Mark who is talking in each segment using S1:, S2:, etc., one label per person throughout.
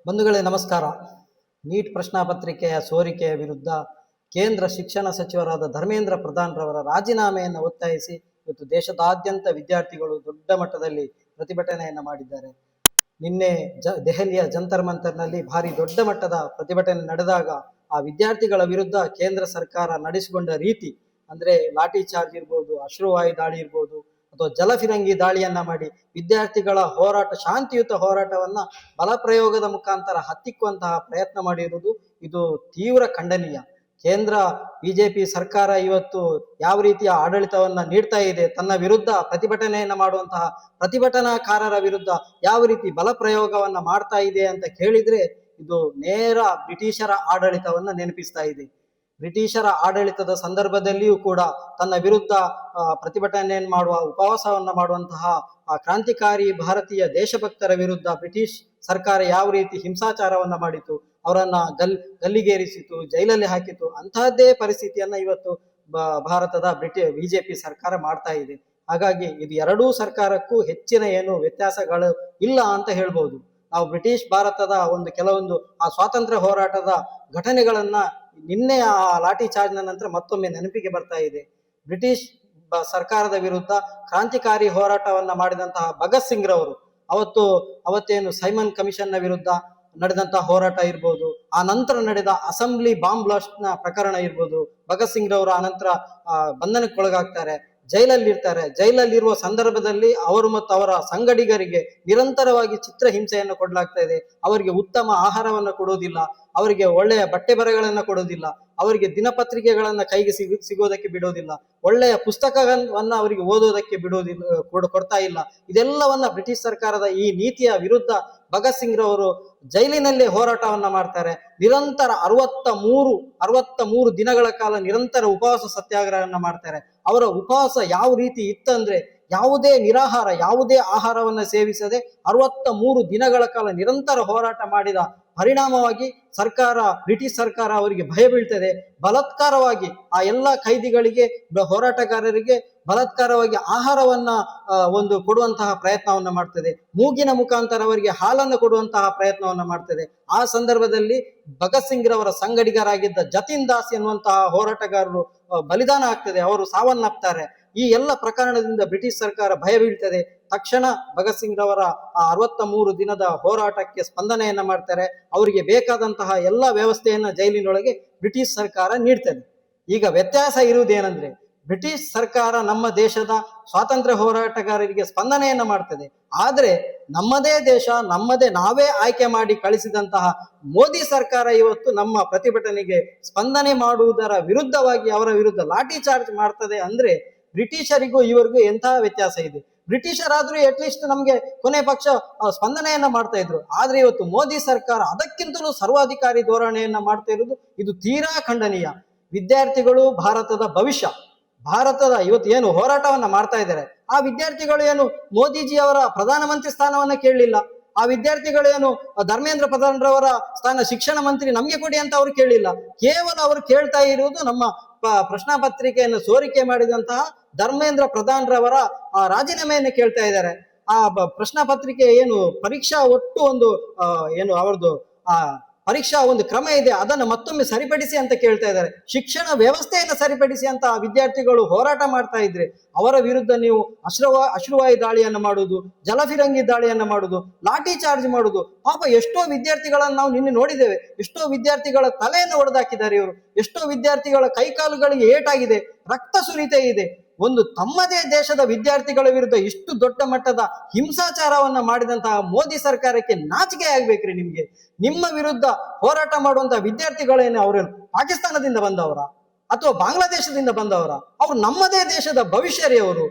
S1: ಬಂಧುಗಳೇ ನಮಸ್ಕಾರ. ನೀಟ್ ಪ್ರಶ್ನಾಪತ್ರಿಕೆಯ ಸೋರಿಕೆಯ ವಿರುದ್ಧ ಕೇಂದ್ರ ಶಿಕ್ಷಣ ಸಚಿವರಾದ ಧರ್ಮೇಂದ್ರ ಪ್ರಧಾನ್ ರವರ ರಾಜೀನಾಮೆಯನ್ನು ಒತ್ತಾಯಿಸಿ ಇವತ್ತು ದೇಶದಾದ್ಯಂತ ವಿದ್ಯಾರ್ಥಿಗಳು ದೊಡ್ಡ ಮಟ್ಟದಲ್ಲಿ ಪ್ರತಿಭಟನೆಯನ್ನು ಮಾಡಿದ್ದಾರೆ. ನಿನ್ನೆ ದೆಹಲಿಯ ಜಂತರ್ ಮಂತರ್ನಲ್ಲಿ ಭಾರಿ ದೊಡ್ಡ ಮಟ್ಟದ ಪ್ರತಿಭಟನೆ ನಡೆದಾಗ ಆ ವಿದ್ಯಾರ್ಥಿಗಳ ವಿರುದ್ಧ ಕೇಂದ್ರ ಸರ್ಕಾರ ನಡೆಸಿಕೊಂಡ ರೀತಿ ಅಂದ್ರೆ ಲಾಠಿ ಚಾರ್ಜ್ ಇರ್ಬೋದು, ಅಶ್ರುವಾಯು ದಾಳಿ ಇರ್ಬೋದು ಅಥವಾ ಜಲಫಿರಂಗಿ ದಾಳಿಯನ್ನ ಮಾಡಿ ವಿದ್ಯಾರ್ಥಿಗಳ ಹೋರಾಟ, ಶಾಂತಿಯುತ ಹೋರಾಟವನ್ನ ಬಲಪ್ರಯೋಗದ ಮುಖಾಂತರ ಹತ್ತಿಕ್ಕುವಂತಹ ಪ್ರಯತ್ನ ಮಾಡಿರುವುದು ಇದು ತೀವ್ರ ಖಂಡನೀಯ. ಕೇಂದ್ರ ಬಿಜೆಪಿ ಸರ್ಕಾರ ಇವತ್ತು ಯಾವ ರೀತಿಯ ಆಡಳಿತವನ್ನ ನೀಡ್ತಾ ಇದೆ, ತನ್ನ ವಿರುದ್ಧ ಪ್ರತಿಭಟನೆಯನ್ನ ಮಾಡುವಂತಹ ಪ್ರತಿಭಟನಾಕಾರರ ವಿರುದ್ಧ ಯಾವ ರೀತಿ ಬಲಪ್ರಯೋಗವನ್ನ ಮಾಡ್ತಾ ಇದೆ ಅಂತ ಕೇಳಿದ್ರೆ ಇದು ನೇರ ಬ್ರಿಟಿಷರ ಆಡಳಿತವನ್ನ ನೆನಪಿಸ್ತಾ ಇದೆ. ಬ್ರಿಟಿಷರ ಆಡಳಿತದ ಸಂದರ್ಭದಲ್ಲಿಯೂ ಕೂಡ ತನ್ನ ವಿರುದ್ಧ ಪ್ರತಿಭಟನೆಯನ್ನು ಮಾಡುವ, ಉಪವಾಸವನ್ನ ಮಾಡುವಂತಹ ಕ್ರಾಂತಿಕಾರಿ ಭಾರತೀಯ ದೇಶಭಕ್ತರ ವಿರುದ್ಧ ಬ್ರಿಟಿಷ್ ಸರ್ಕಾರ ಯಾವ ರೀತಿ ಹಿಂಸಾಚಾರವನ್ನ ಮಾಡಿತು, ಅವರನ್ನ ಗಲ್ಲಿಗೇರಿಸಿತು, ಜೈಲಲ್ಲಿ ಹಾಕಿತು, ಅಂತಹದ್ದೇ ಪರಿಸ್ಥಿತಿಯನ್ನ ಇವತ್ತು ಭಾರತದ ಬಿಜೆಪಿ ಸರ್ಕಾರ ಮಾಡ್ತಾ ಇದೆ. ಹಾಗಾಗಿ ಇದು ಎರಡೂ ಸರ್ಕಾರಕ್ಕೂ ಹೆಚ್ಚಿನ ಏನು ವ್ಯತ್ಯಾಸಗಳು ಇಲ್ಲ ಅಂತ ಹೇಳ್ಬೋದು. ನಾವು ಬ್ರಿಟಿಷ್ ಭಾರತದ ಕೆಲವೊಂದು ಆ ಸ್ವಾತಂತ್ರ್ಯ ಹೋರಾಟದ ಘಟನೆಗಳನ್ನ ನಿನ್ನೆ ಆ ಲಾಠಿ ಚಾರ್ಜ್ನ ನಂತರ ಮತ್ತೊಮ್ಮೆ ನೆನಪಿಗೆ ಬರ್ತಾ ಇದೆ. ಬ್ರಿಟಿಷ್ ಸರ್ಕಾರದ ವಿರುದ್ಧ ಕ್ರಾಂತಿಕಾರಿ ಹೋರಾಟವನ್ನ ಮಾಡಿದಂತಹ ಭಗತ್ ಸಿಂಗ್ ರವರು ಅವತ್ತೇನು ಸೈಮನ್ ಕಮಿಷನ್ ನ ವಿರುದ್ಧ ನಡೆದಂತಹ ಹೋರಾಟ ಇರ್ಬೋದು, ಆ ನಂತರ ನಡೆದ ಅಸೆಂಬ್ಲಿ ಬಾಂಬ್ ಬ್ಲಾಸ್ಟ್ ನ ಪ್ರಕರಣ ಇರ್ಬೋದು, ಭಗತ್ ಸಿಂಗ್ ರವರು ಆ ನಂತರ ಬಂಧನಕ್ಕೊಳಗಾಗ್ತಾರೆ, ಜೈಲಲ್ಲಿರ್ತಾರೆ. ಜೈಲಲ್ಲಿರುವ ಸಂದರ್ಭದಲ್ಲಿ ಅವರು ಮತ್ತು ಅವರ ಸಂಗಡಿಗರಿಗೆ ನಿರಂತರವಾಗಿ ಚಿತ್ರಹಿಂಸೆಯನ್ನು ಕೊಡಲಾಗ್ತಾ ಇದೆ. ಅವರಿಗೆ ಉತ್ತಮ ಆಹಾರವನ್ನು ಕೊಡುವುದಿಲ್ಲ, ಅವರಿಗೆ ಒಳ್ಳೆಯ ಬಟ್ಟೆ ಬರೆಗಳನ್ನ ಕೊಡೋದಿಲ್ಲ, ಅವರಿಗೆ ದಿನಪತ್ರಿಕೆಗಳನ್ನ ಕೈಗೆ ಸಿಗೋದಕ್ಕೆ ಬಿಡೋದಿಲ್ಲ, ಒಳ್ಳೆಯ ಪುಸ್ತಕವನ್ನ ಅವರಿಗೆ ಓದೋದಕ್ಕೆ ಬಿಡೋದಿಲ್ಲ, ಕೊಡ್ತಾ ಇಲ್ಲ. ಇದೆಲ್ಲವನ್ನ ಬ್ರಿಟಿಷ್ ಸರ್ಕಾರದ ಈ ನೀತಿಯ ವಿರುದ್ಧ ಭಗತ್ ಸಿಂಗ್ ರವರು ಜೈಲಿನಲ್ಲೇ ಹೋರಾಟವನ್ನ ಮಾಡ್ತಾರೆ. ನಿರಂತರ 63 ದಿನಗಳ ಕಾಲ ನಿರಂತರ ಉಪವಾಸ ಸತ್ಯಾಗ್ರಹವನ್ನ ಮಾಡ್ತಾರೆ. ಅವರ ಉಪವಾಸ ಯಾವ ರೀತಿ ಇತ್ತಂದ್ರೆ ಯಾವುದೇ ನಿರಾಹಾರ, ಯಾವುದೇ ಆಹಾರವನ್ನ ಸೇವಿಸದೆ 63 ದಿನಗಳ ಕಾಲ ನಿರಂತರ ಹೋರಾಟ ಮಾಡಿದ ಪರಿಣಾಮವಾಗಿ ಬ್ರಿಟಿಷ್ ಸರ್ಕಾರ ಅವರಿಗೆ ಭಯ ಬೀಳ್ತದೆ. ಬಲಾತ್ಕಾರವಾಗಿ ಆ ಎಲ್ಲ ಖೈದಿಗಳಿಗೆ, ಹೋರಾಟಗಾರರಿಗೆ ಬಲಾತ್ಕಾರವಾಗಿ ಆಹಾರವನ್ನ ಕೊಡುವಂತಹ ಪ್ರಯತ್ನವನ್ನ ಮಾಡ್ತದೆ. ಮೂಗಿನ ಮುಖಾಂತರ ಅವರಿಗೆ ಹಾಲನ್ನು ಕೊಡುವಂತಹ ಪ್ರಯತ್ನವನ್ನ ಮಾಡ್ತದೆ. ಆ ಸಂದರ್ಭದಲ್ಲಿ ಭಗತ್ ಸಿಂಗ್ ರವರ ಸಂಗಡಿಗರಾಗಿದ್ದ ಜತಿನ್ ದಾಸ್ ಎನ್ನುವಂತಹ ಹೋರಾಟಗಾರರು ಬಲಿದಾನ ಆಗ್ತದೆ, ಅವರು ಸಾವನ್ನಪ್ತಾರೆ. ಈ ಎಲ್ಲ ಪ್ರಕರಣದಿಂದ ಬ್ರಿಟಿಷ್ ಸರ್ಕಾರ ಭಯ ಬೀಳ್ತದೆ. ತಕ್ಷಣ ಭಗತ್ ಸಿಂಗ್ ರವರ 63 ದಿನದ ಹೋರಾಟಕ್ಕೆ ಸ್ಪಂದನೆಯನ್ನ ಮಾಡ್ತಾರೆ. ಅವರಿಗೆ ಬೇಕಾದಂತಹ ಎಲ್ಲ ವ್ಯವಸ್ಥೆಯನ್ನ ಜೈಲಿನೊಳಗೆ ಬ್ರಿಟಿಷ್ ಸರ್ಕಾರ ನೀಡ್ತದೆ. ಈಗ ವ್ಯತ್ಯಾಸ ಇರುವುದೇನೆಂದ್ರೆ, ಬ್ರಿಟಿಷ್ ಸರ್ಕಾರ ನಮ್ಮ ದೇಶದ ಸ್ವಾತಂತ್ರ್ಯ ಹೋರಾಟಗಾರರಿಗೆ ಸ್ಪಂದನೆಯನ್ನ ಮಾಡ್ತದೆ, ಆದ್ರೆ ನಮ್ಮದೇ ದೇಶ, ನಾವೇ ಆಯ್ಕೆ ಮಾಡಿ ಕಳಿಸಿದಂತಹ ಮೋದಿ ಸರ್ಕಾರ ಇವತ್ತು ನಮ್ಮ ಪ್ರತಿಭಟನೆಗೆ ಸ್ಪಂದನೆ ಮಾಡುವುದರ ವಿರುದ್ಧವಾಗಿ ಅವರ ವಿರುದ್ಧ ಲಾಠಿ ಚಾರ್ಜ್ ಮಾಡ್ತದೆ. ಅಂದ್ರೆ ಬ್ರಿಟಿಷರಿಗೂ ಇವರಿಗೂ ಎಂತಹ ವ್ಯತ್ಯಾಸ ಇದೆ. ಬ್ರಿಟಿಷರಾದ್ರೂ ಅಟ್ಲೀಸ್ಟ್ ನಮ್ಗೆ ಕೊನೆ ಪಕ್ಷ ಸ್ಪಂದನೆಯನ್ನ ಮಾಡ್ತಾ ಇದ್ರು, ಆದ್ರೆ ಇವತ್ತು ಮೋದಿ ಸರ್ಕಾರ ಅದಕ್ಕಿಂತಲೂ ಸರ್ವಾಧಿಕಾರಿ ಧೋರಣೆಯನ್ನ ಮಾಡ್ತಾ ಇರುವುದು ಇದು ತೀರಾ ಖಂಡನೀಯ. ವಿದ್ಯಾರ್ಥಿಗಳು ಭಾರತದ ಭವಿಷ್ಯ. ಭಾರತದ ಇವತ್ತು ಏನು ಹೋರಾಟವನ್ನ ಮಾಡ್ತಾ ಇದ್ದಾರೆ, ಆ ವಿದ್ಯಾರ್ಥಿಗಳು ಏನು ಮೋದಿಜಿಯವರ ಪ್ರಧಾನಮಂತ್ರಿ ಸ್ಥಾನವನ್ನ ಕೇಳಲಿಲ್ಲ. ಆ ವಿದ್ಯಾರ್ಥಿಗಳು ಏನು ಧರ್ಮೇಂದ್ರ ಪ್ರಧಾನ್ ರವರ ಸ್ಥಾನ ಶಿಕ್ಷಣ ಮಂತ್ರಿ ನಮ್ಗೆ ಕೊಡಿ ಅಂತ ಅವ್ರು ಕೇಳಿಲ್ಲ. ಕೇವಲ ಅವರು ಕೇಳ್ತಾ ಇರುವುದು ನಮ್ಮ ಪ್ರಶ್ನಾಪತ್ರಿಕೆಯನ್ನು ಸೋರಿಕೆ ಮಾಡಿದಂತಹ ಧರ್ಮೇಂದ್ರ ಪ್ರಧಾನ್ ರವರ ರಾಜೀನಾಮೆಯನ್ನು ಕೇಳ್ತಾ ಇದ್ದಾರೆ. ಆ ಪ್ರಶ್ನಾಪತ್ರಿಕೆ ಏನು ಪರೀಕ್ಷಾ ಒಟ್ಟು ಅವರದ್ದು ಪರೀಕ್ಷಾ ಕ್ರಮ ಇದೆ, ಅದನ್ನು ಮತ್ತೊಮ್ಮೆ ಸರಿಪಡಿಸಿ ಅಂತ ಕೇಳ್ತಾ ಇದ್ದಾರೆ. ಶಿಕ್ಷಣ ವ್ಯವಸ್ಥೆಯನ್ನು ಸರಿಪಡಿಸಿ ಅಂತ ವಿದ್ಯಾರ್ಥಿಗಳು ಹೋರಾಟ ಮಾಡ್ತಾ ಇದ್ರೆ ಅವರ ವಿರುದ್ಧ ನೀವು ಅಶ್ರುವಾಯು ದಾಳಿಯನ್ನ ಮಾಡುವುದು, ಜಲಫಿರಂಗಿ ದಾಳಿಯನ್ನ ಮಾಡುವುದು, ಲಾಠಿ ಚಾರ್ಜ್ ಮಾಡುವುದು. ಪಾಪ ಎಷ್ಟೋ ವಿದ್ಯಾರ್ಥಿಗಳನ್ನ ನಾವು ನಿನ್ನೆ ನೋಡಿದ್ದೇವೆ. ಎಷ್ಟೋ ವಿದ್ಯಾರ್ಥಿಗಳ ತಲೆಯನ್ನು ಒಡೆದಾಕಿದ್ದಾರೆ ಇವರು. ಎಷ್ಟೋ ವಿದ್ಯಾರ್ಥಿಗಳ ಕೈಕಾಲುಗಳಿಗೆ ಏಟಾಗಿದೆ, ರಕ್ತ ಸುರಿತಾ ಇದೆ. ತಮ್ಮದೇ ದೇಶದ ವಿದ್ಯಾರ್ಥಿಗಳ ವಿರುದ್ಧ ಇಷ್ಟು ದೊಡ್ಡ ಮಟ್ಟದ ಹಿಂಸಾಚಾರವನ್ನ ಮಾಡಿದಂತಹ ಮೋದಿ ಸರ್ಕಾರಕ್ಕೆ ನಾಚಿಕೆ ಆಗ್ಬೇಕ್ರಿ ನಿಮ್ಗೆ. ನಿಮ್ಮ ವಿರುದ್ಧ ಹೋರಾಟ ಮಾಡುವಂತಹ ವಿದ್ಯಾರ್ಥಿಗಳೇನು ಅವರು ಪಾಕಿಸ್ತಾನದಿಂದ ಬಂದವರ ಅಥವಾ ಬಾಂಗ್ಲಾದೇಶದಿಂದ ಬಂದವರ? ಅವರು ನಮ್ಮದೇ ದೇಶದ ಭವಿಷ್ಯರೇ ಅವರು.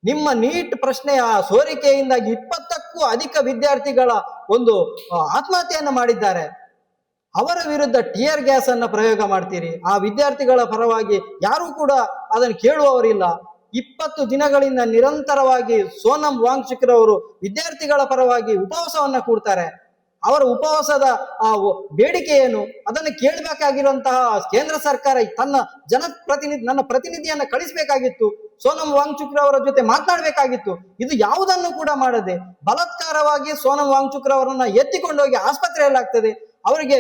S1: ನಿಮ್ಮ ನೀಟ್ ಪ್ರಶ್ನೆಯ ಸೋರಿಕೆಯಿಂದಾಗಿ 20ಕ್ಕೂ ಅಧಿಕ ವಿದ್ಯಾರ್ಥಿಗಳ ಆತ್ಮಹತ್ಯೆಯನ್ನ ಮಾಡಿದ್ದಾರೆ. ಅವರ ವಿರುದ್ಧ ಟಿಯರ್ ಗ್ಯಾಸ್ ಅನ್ನ ಪ್ರಯೋಗ ಮಾಡ್ತೀರಿ. ಆ ವಿದ್ಯಾರ್ಥಿಗಳ ಪರವಾಗಿ ಯಾರೂ ಕೂಡ ಅದನ್ನು ಕೇಳುವವರಿಲ್ಲ. 20 ದಿನಗಳಿಂದ ನಿರಂತರವಾಗಿ ಸೋನಂ ವಾಂಗ್ಚುಕ್ ರವರು ವಿದ್ಯಾರ್ಥಿಗಳ ಪರವಾಗಿ ಉಪವಾಸವನ್ನ ಕೂಡ್ತಾರೆ. ಅವರ ಉಪವಾಸದ ಬೇಡಿಕೆ ಏನು ಅದನ್ನು ಕೇಳಬೇಕಾಗಿರುವಂತಹ ಕೇಂದ್ರ ಸರ್ಕಾರ ತನ್ನ ನನ್ನ ಪ್ರತಿನಿಧಿಯನ್ನ ಕಳಿಸಬೇಕಾಗಿತ್ತು. ಸೋನಂ ವಾಂಗ್ಚುಕ್ ಅವರ ಜೊತೆ ಮಾತನಾಡಬೇಕಾಗಿತ್ತು. ಇದು ಯಾವುದನ್ನು ಕೂಡ ಮಾಡದೆ ಬಲಾತ್ಕಾರವಾಗಿ ಸೋನಂ ವಾಂಗ್ಚುಕ್ ಅವರನ್ನ ಎತ್ತಿಕೊಂಡೋಗಿ ಆಸ್ಪತ್ರೆಯಲ್ಲಿ ಆಗ್ತದೆ. ಅವರಿಗೆ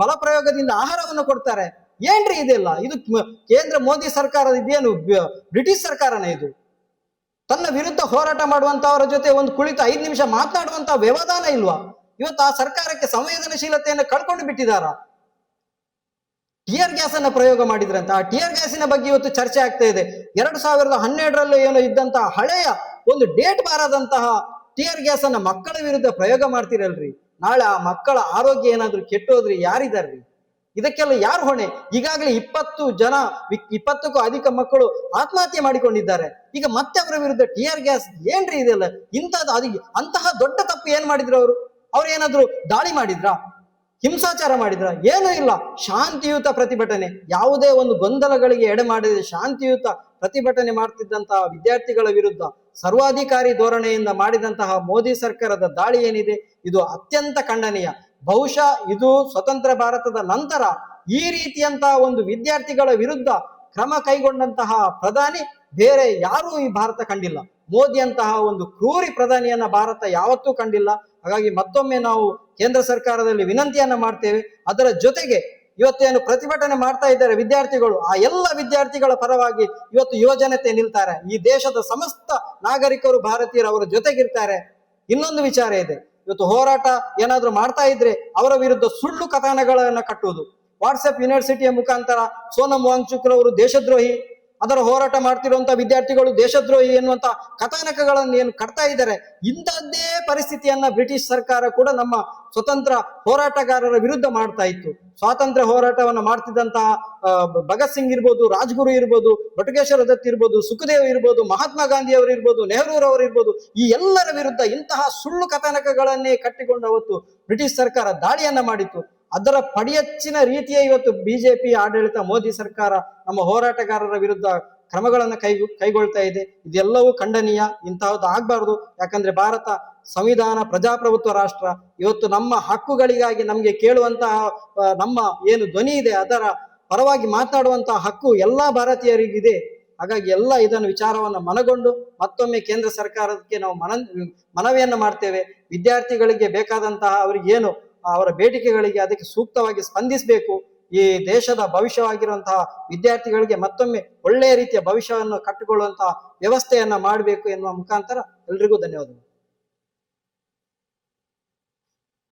S1: ಬಲ ಪ್ರಯೋಗದಿಂದ ಆಹಾರವನ್ನು ಕೊಡ್ತಾರೆ. ಏನ್ರಿ ಇದೆಲ್ಲ? ಇದು ಕೇಂದ್ರ ಮೋದಿ ಸರ್ಕಾರದ ಇದೇನು ಬ್ರಿಟಿಷ್ ಸರ್ಕಾರನ ಇದು? ತನ್ನ ವಿರುದ್ಧ ಹೋರಾಟ ಮಾಡುವಂತವರ ಜೊತೆ ಒಂದು ಕುಳಿತು 5 ನಿಮಿಷ ಮಾತನಾಡುವಂತಹ ವ್ಯವಧಾನ ಇಲ್ವಾ? ಇವತ್ತು ಆ ಸರ್ಕಾರಕ್ಕೆ ಸಂವೇದನಶೀಲತೆಯನ್ನು ಕಳ್ಕೊಂಡು ಬಿಟ್ಟಿದಾರ. ಟಿಯರ್ ಗ್ಯಾಸ್ ಅನ್ನ ಪ್ರಯೋಗ ಮಾಡಿದ್ರಂತ. ಆ ಟಿಯರ್ ಗ್ಯಾಸಿನ ಬಗ್ಗೆ ಇವತ್ತು ಚರ್ಚೆ ಆಗ್ತಾ ಇದೆ. 2012ರಲ್ಲಿ ಏನೋ ಇದ್ದಂತಹ ಹಳೆಯ ಒಂದು ಡೇಟ್ ಬಾರದಂತಹ ಟಿಯರ್ ಗ್ಯಾಸ್ ಅನ್ನ ಮಕ್ಕಳ ವಿರುದ್ಧ ಪ್ರಯೋಗ ಮಾಡ್ತಿರಲ್ರಿ. ನಾಳೆ ಆ ಮಕ್ಕಳ ಆರೋಗ್ಯ ಏನಾದ್ರೂ ಕೆಟ್ಟೋದ್ರಿ ಯಾರಿದಾರ್ರಿ? ಇದಕ್ಕೆಲ್ಲ ಯಾರು ಹೊಣೆ? ಈಗಾಗಲೇ 20ಕ್ಕೂ ಅಧಿಕ ಮಕ್ಕಳು ಆತ್ಮಹತ್ಯೆ ಮಾಡಿಕೊಂಡಿದ್ದಾರೆ. ಈಗ ಮತ್ತೆ ಅವರ ವಿರುದ್ಧ ಟಿಯರ್ ಗ್ಯಾಸ್ ಏನ್ರಿ ಇದೆಲ್ಲ? ಅಂತಹ ದೊಡ್ಡ ತಪ್ಪು ಏನ್ ಮಾಡಿದ್ರು ಅವರು? ಏನಾದ್ರು ದಾಳಿ ಮಾಡಿದ್ರಾ? ಹಿಂಸಾಚಾರ ಮಾಡಿದ್ರ? ಏನೂ ಇಲ್ಲ. ಶಾಂತಿಯುತ ಪ್ರತಿಭಟನೆ, ಯಾವುದೇ ಒಂದು ಗೊಂದಲಗಳಿಗೆ ಎಡೆ ಮಾಡದೆ ಶಾಂತಿಯುತ ಪ್ರತಿಭಟನೆ ಮಾಡ್ತಿದ್ದಂತಹ ವಿದ್ಯಾರ್ಥಿಗಳ ವಿರುದ್ಧ ಸರ್ವಾಧಿಕಾರಿ ಧೋರಣೆಯಿಂದ ಮಾಡಿದಂತಹ ಮೋದಿ ಸರ್ಕಾರದ ದಾಳಿ ಏನಿದೆ ಇದು ಅತ್ಯಂತ ಖಂಡನೀಯ. ಬಹುಶಃ ಇದು ಸ್ವತಂತ್ರ ಭಾರತದ ನಂತರ ಈ ರೀತಿಯಂತಹ ಒಂದು ವಿದ್ಯಾರ್ಥಿಗಳ ವಿರುದ್ಧ ಕ್ರಮ ಕೈಗೊಂಡಂತಹ ಪ್ರಧಾನಿ ಬೇರೆ ಯಾರೂ ಈ ಭಾರತ ಕಂಡಿಲ್ಲ. ಮೋದಿಯಂತಹ ಒಂದು ಕ್ರೂರಿ ಪ್ರಧಾನಿಯನ್ನ ಭಾರತ ಯಾವತ್ತೂ ಕಂಡಿಲ್ಲ. ಹಾಗಾಗಿ ಮತ್ತೊಮ್ಮೆ ನಾವು ಕೇಂದ್ರ ಸರ್ಕಾರದಲ್ಲಿ ವಿನಂತಿಯನ್ನ ಮಾಡ್ತೇವೆ. ಅದರ ಜೊತೆಗೆ ಇವತ್ತೇನು ಪ್ರತಿಭಟನೆ ಮಾಡ್ತಾ ಇದ್ದಾರೆ ವಿದ್ಯಾರ್ಥಿಗಳು, ಆ ಎಲ್ಲ ವಿದ್ಯಾರ್ಥಿಗಳ ಪರವಾಗಿ ಇವತ್ತು ಯುವಜನತೆ ನಿಲ್ತಾರೆ. ಈ ದೇಶದ ಸಮಸ್ತ ನಾಗರಿಕರು ಭಾರತೀಯರು ಅವರ ಜೊತೆಗಿರ್ತಾರೆ. ಇನ್ನೊಂದು ವಿಚಾರ ಇದೆ, ಇವತ್ತು ಹೋರಾಟ ಏನಾದ್ರೂ ಮಾಡ್ತಾ ಇದ್ರೆ ಅವರ ವಿರುದ್ಧ ಸುಳ್ಳು ಕಥನಗಳನ್ನ ಕಟ್ಟುವುದು. ವಾಟ್ಸಪ್ ಯೂನಿವರ್ಸಿಟಿಯ ಮುಖಾಂತರ ಸೋನಂ ವಾಂಗ್ಚುಕ್ ಅವರು ದೇಶದ್ರೋಹಿ, ಅದರ ಹೋರಾಟ ಮಾಡ್ತಿರುವಂತಹ ವಿದ್ಯಾರ್ಥಿಗಳು ದೇಶದ್ರೋಹಿ ಎನ್ನುವಂತ ಕಥಾನಕಗಳನ್ನು ಏನು ಕಟ್ತಾ ಇದ್ದಾರೆ. ಇಂಥದ್ದೇ ಪರಿಸ್ಥಿತಿಯನ್ನ ಬ್ರಿಟಿಷ್ ಸರ್ಕಾರ ಕೂಡ ನಮ್ಮ ಸ್ವತಂತ್ರ ಹೋರಾಟಗಾರರ ವಿರುದ್ಧ ಮಾಡ್ತಾ ಇತ್ತು. ಸ್ವಾತಂತ್ರ್ಯ ಹೋರಾಟವನ್ನ ಮಾಡ್ತಿದ್ದಂತಹ ಭಗತ್ ಸಿಂಗ್ ಇರ್ಬೋದು, ರಾಜ್ಗುರು ಇರ್ಬೋದು, ಬಟುಕೇಶ್ವರ ದತ್ ಇರ್ಬೋದು, ಸುಖದೇವ್ ಇರ್ಬೋದು, ಮಹಾತ್ಮ ಗಾಂಧಿ ಅವರು ಇರ್ಬೋದು, ನೆಹರೂರವರು ಇರ್ಬೋದು, ಈ ಎಲ್ಲರ ವಿರುದ್ಧ ಇಂತಹ ಸುಳ್ಳು ಕಥಾನಕಗಳನ್ನೇ ಕಟ್ಟಿಕೊಂಡು ಅವತ್ತು ಬ್ರಿಟಿಷ್ ಸರ್ಕಾರ ದಾಳಿಯನ್ನ ಮಾಡಿತ್ತು. ಅದರ ಪಡಿಯಚ್ಚಿನ ರೀತಿಯ ಇವತ್ತು ಬಿಜೆಪಿ ಆಡಳಿತ, ಮೋದಿ ಸರ್ಕಾರ ನಮ್ಮ ಹೋರಾಟಗಾರರ ವಿರುದ್ಧ ಕ್ರಮಗಳನ್ನು ಕೈಗೊಳ್ತಾ ಇದೆ. ಇದೆಲ್ಲವೂ ಖಂಡನೀಯ. ಇಂತಹದ್ದು ಆಗ್ಬಾರ್ದು. ಯಾಕಂದ್ರೆ ಭಾರತ ಸಂವಿಧಾನ ಪ್ರಜಾಪ್ರಭುತ್ವ ರಾಷ್ಟ್ರ. ಇವತ್ತು ನಮ್ಮ ಹಕ್ಕುಗಳಿಗಾಗಿ ನಮ್ಗೆ ಕೇಳುವಂತಹ ನಮ್ಮ ಏನು ಧ್ವನಿ ಇದೆ ಅದರ ಪರವಾಗಿ ಮಾತನಾಡುವಂತಹ ಹಕ್ಕು ಎಲ್ಲಾ ಭಾರತೀಯರಿಗಿದೆ. ಹಾಗಾಗಿ ಎಲ್ಲ ಇದನ್ನು ವಿಚಾರವನ್ನು ಮನಗೊಂಡು ಮತ್ತೊಮ್ಮೆ ಕೇಂದ್ರ ಸರ್ಕಾರಕ್ಕೆ ನಾವು ಮನವಿಯನ್ನ ಮಾಡ್ತೇವೆ. ವಿದ್ಯಾರ್ಥಿಗಳಿಗೆ ಬೇಕಾದಂತಹ ಅವರಿಗೆ ಏನು ಅವರ ಬೇಡಿಕೆಗಳಿಗೆ ಅದಕ್ಕೆ ಸೂಕ್ತವಾಗಿ ಸ್ಪಂದಿಸಬೇಕು. ಈ ದೇಶದ ಭವಿಷ್ಯವಾಗಿರುವಂತಹ ವಿದ್ಯಾರ್ಥಿಗಳಿಗೆ ಮತ್ತೊಮ್ಮೆ ಒಳ್ಳೆಯ ರೀತಿಯ ಭವಿಷ್ಯವನ್ನು ಕಟ್ಟಿಕೊಳ್ಳುವಂತಹ ವ್ಯವಸ್ಥೆಯನ್ನ ಮಾಡಬೇಕು ಎನ್ನುವ ಮುಖಾಂತರ ಎಲ್ರಿಗೂ ಧನ್ಯವಾದಗಳು.